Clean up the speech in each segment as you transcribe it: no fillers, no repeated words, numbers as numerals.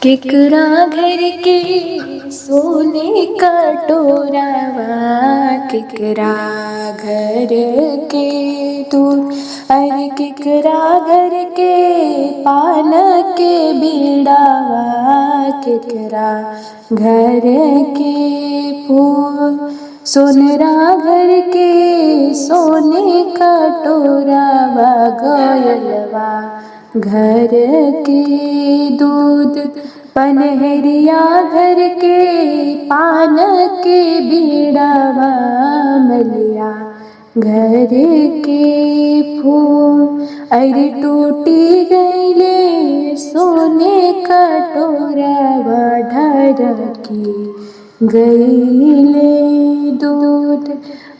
केकरा घर के सोने का टोरावा, केकरा घर के दूध, अरे केकरा घर के पान के बीड़ावा, केकरा घर के फूल, सोनरा घर के सोने का टोरावा, गयलवा घर के दूध, पनहरिया घर के पान के बीड़ावा, मलिया घर के फूल, अरे टूटी गईले सोने का टोरावा, ढरकी गईले दूध,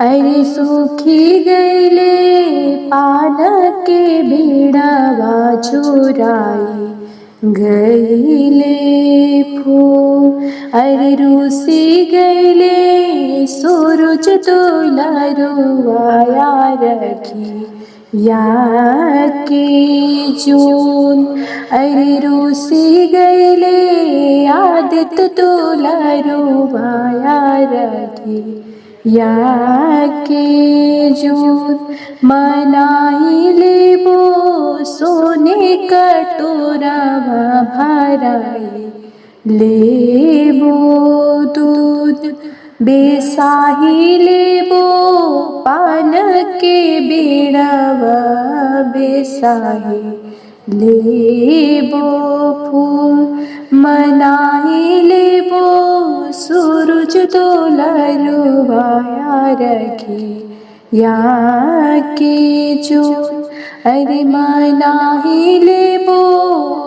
अरे सूखी गईले पान के बीड़ावा, चुराई गईले फूल, अरे रूसी गईले सूरज दुलारुआ, रखी या के जून, अरे रूसी गईले आदित्य दुलारुआ, रखी या के जून, मनाई लेबो सोने का टोरावा, भराई लेबो दूध, बेसाही लेबो पान के बीड़ावा, बेसाही लेबो फूल, मनाई लेबो सूरज दुलारुआ, रखी या के जून, अरे मनाही लेबो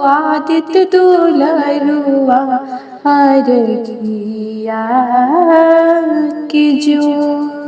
आदित्य दुलारुआ, रखी या के जून।